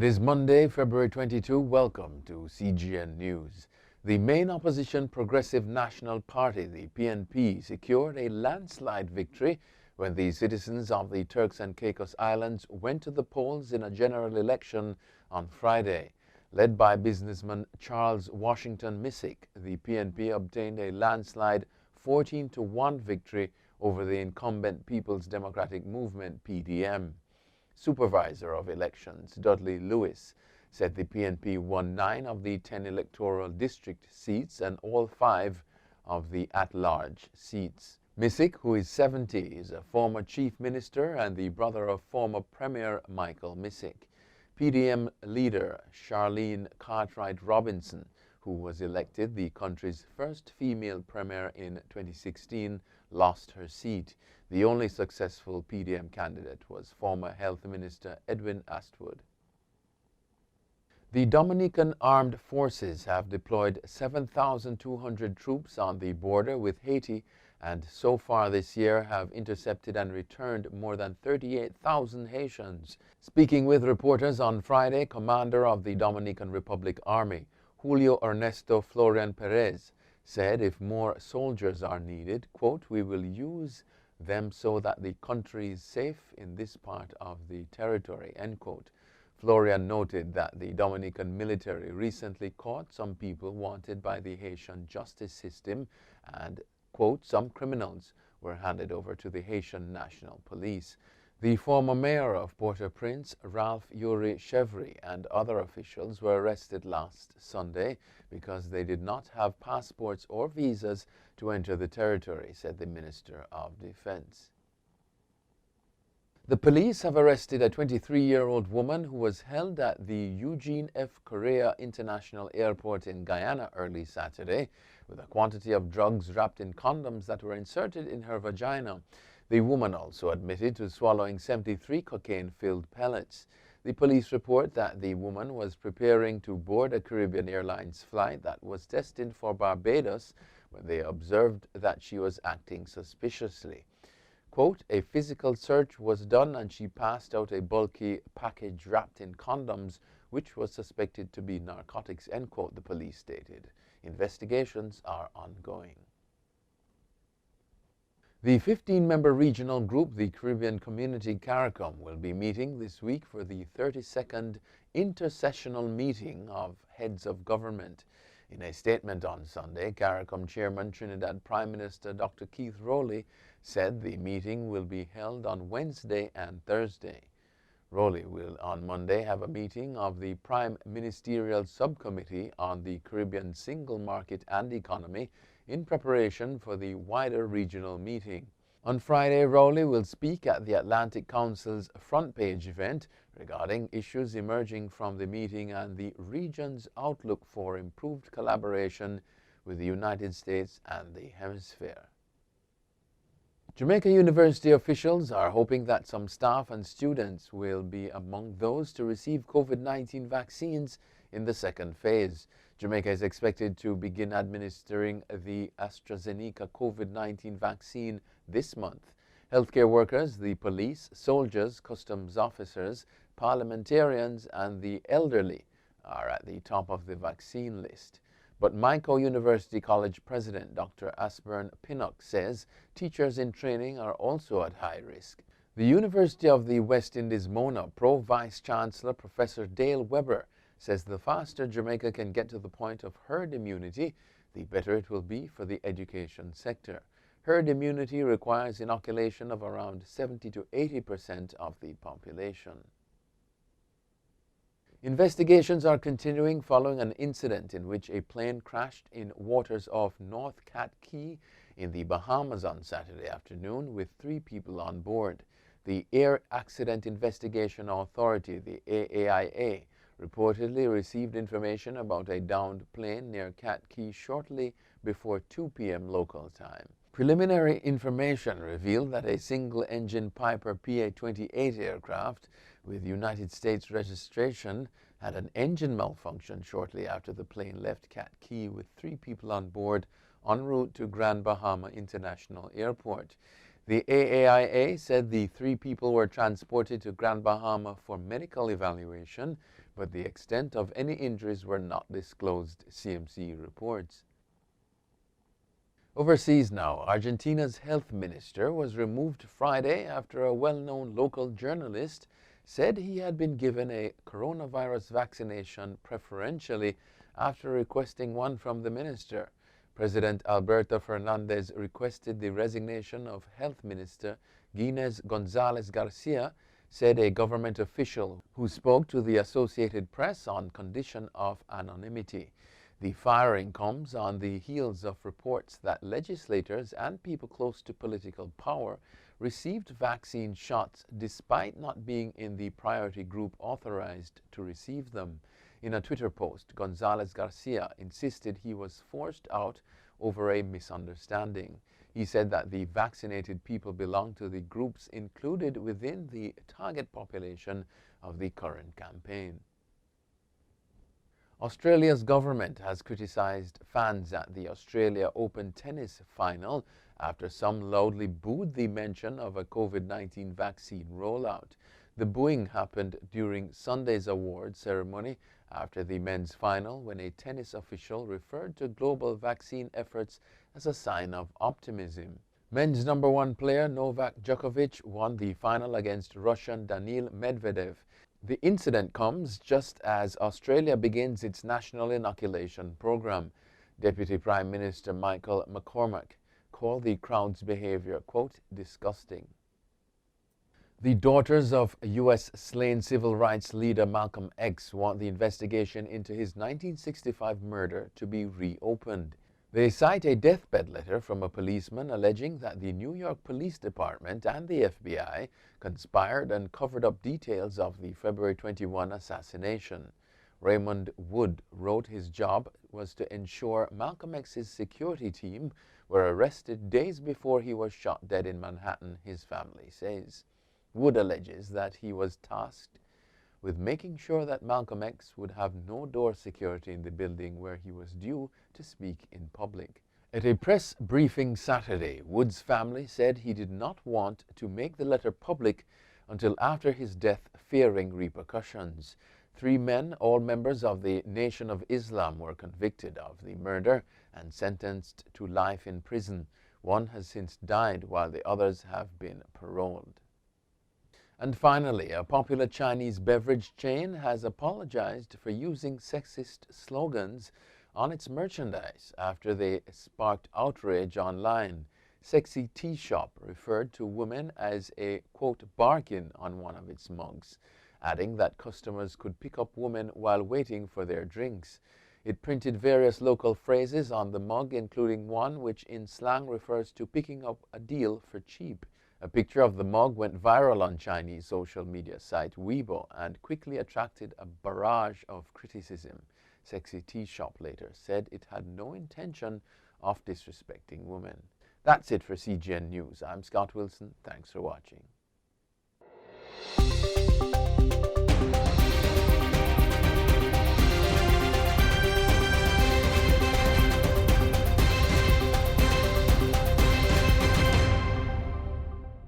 It is Monday, February 22. Welcome to CGN News. The main opposition Progressive National Party, the PNP, secured a landslide victory when the citizens of the Turks and Caicos Islands went to the polls in a general election on Friday. Led by businessman Charles Washington Missick, the PNP obtained a landslide 14-1 victory over the incumbent People's Democratic Movement, PDM. Supervisor of Elections Dudley Lewis said the PNP won 9 of the 10 electoral district seats and all 5 of the at-large seats. Missick, who is 70, is a former chief minister and the brother of former Premier Michael Missick. PDM leader Charlene Cartwright Robinson, who was elected the country's first female premier in 2016, lost her seat. The only successful PDM candidate was former Health Minister Edwin Astwood. The Dominican Armed Forces have deployed 7,200 troops on the border with Haiti and so far this year have intercepted and returned more than 38,000 Haitians. Speaking with reporters on Friday, Commander of the Dominican Republic Army, Julio Ernesto Florian Perez, said if more soldiers are needed, quote, "we will use them so that the country is safe in this part of the territory," end quote. Florian noted that the Dominican military recently caught some people wanted by the Haitian justice system and, quote, "some criminals were handed over to the Haitian National Police." The former mayor of Port-au-Prince, Ralph Yuri Chevry, and other officials were arrested last Sunday because they did not have passports or visas to enter the territory, said the Minister of Defense. The police have arrested a 23-year-old woman who was held at the Eugene F. Correa International Airport in Guyana early Saturday with a quantity of drugs wrapped in condoms that were inserted in her vagina. The woman also admitted to swallowing 73 cocaine-filled pellets. The police report that the woman was preparing to board a Caribbean Airlines flight that was destined for Barbados when they observed that she was acting suspiciously. Quote, "a physical search was done and she passed out a bulky package wrapped in condoms, which was suspected to be narcotics," end quote, the police stated. Investigations are ongoing. The 15-member regional group, the Caribbean Community Caricom, will be meeting this week for the 32nd Intersessional meeting of heads of government. In a statement on Sunday, Caricom Chairman Trinidad Prime Minister Dr. Keith Rowley said the meeting will be held on Wednesday and Thursday. Rowley will on Monday have a meeting of the Prime Ministerial Subcommittee on the Caribbean Single Market and Economy in preparation for the wider regional meeting. On Friday, Rowley will speak at the Atlantic Council's front page event regarding issues emerging from the meeting and the region's outlook for improved collaboration with the United States and the Hemisphere. Jamaica University officials are hoping that some staff and students will be among those to receive COVID-19 vaccines in the second phase. Jamaica is expected to begin administering the AstraZeneca COVID-19 vaccine this month. Healthcare workers, the police, soldiers, customs officers, parliamentarians, and the elderly are at the top of the vaccine list. But Mico University College President Dr. Asburn Pinnock says teachers in training are also at high risk. The University of the West Indies Mona Pro Vice Chancellor Professor Dale Webber says the faster Jamaica can get to the point of herd immunity, the better it will be for the education sector. Herd immunity requires inoculation of around 70 to 80% of the population. Investigations are continuing following an incident in which a plane crashed in waters off North Cat Key in the Bahamas on Saturday afternoon with 3 people on board. The Air Accident Investigation Authority, the AAIA, reportedly received information about a downed plane near Cat Key shortly before 2 p.m. local time. Preliminary information revealed that a single-engine Piper PA-28 aircraft with United States registration had an engine malfunction shortly after the plane left Cat Key with 3 people on board en route to Grand Bahama International Airport. The AAIA said the 3 people were transported to Grand Bahama for medical evaluation but the extent of any injuries were not disclosed, CMC reports. Overseas now, Argentina's health minister was removed Friday after a well-known local journalist said he had been given a coronavirus vaccination preferentially after requesting one from the minister. President Alberto Fernandez requested the resignation of Health Minister Ginés González Garcia, said a government official who spoke to the Associated Press on condition of anonymity. The firing comes on the heels of reports that legislators and people close to political power received vaccine shots despite not being in the priority group authorized to receive them. In a Twitter post, González Garcia insisted he was forced out over a misunderstanding. He said that the vaccinated people belong to the groups included within the target population of the current campaign. Australia's government has criticised fans at the Australia Open tennis final after some loudly booed the mention of a COVID-19 vaccine rollout. The booing happened during Sunday's awards ceremony after the men's final, when a tennis official referred to global vaccine efforts as a sign of optimism. Men's #1 player Novak Djokovic won the final against Russian Daniil Medvedev. The incident comes just as Australia begins its national inoculation program. Deputy Prime Minister Michael McCormack called the crowd's behavior, quote, disgusting. The daughters of U.S. slain civil rights leader Malcolm X want the investigation into his 1965 murder to be reopened. They cite a deathbed letter from a policeman alleging that the New York Police Department and the FBI conspired and covered up details of the February 21 assassination. Raymond Wood wrote his job was to ensure Malcolm X's security team were arrested days before he was shot dead in Manhattan, his family says. Wood alleges that he was tasked with making sure that Malcolm X would have no door security in the building where he was due to speak in public. At a press briefing Saturday, Wood's family said he did not want to make the letter public until after his death, fearing repercussions. 3 men, all members of the Nation of Islam, were convicted of the murder and sentenced to life in prison. One has since died, while the others have been paroled. And finally, a popular Chinese beverage chain has apologized for using sexist slogans on its merchandise after they sparked outrage online. Sexy Tea Shop referred to women as a, quote, bargain on one of its mugs, adding that customers could pick up women while waiting for their drinks. It printed various local phrases on the mug, including one which in slang refers to picking up a deal for cheap. A picture of the mug went viral on Chinese social media site Weibo and quickly attracted a barrage of criticism. Sexy Tea Shop later said it had no intention of disrespecting women. That's it for CGN News. I'm Scott Wilson. Thanks for watching.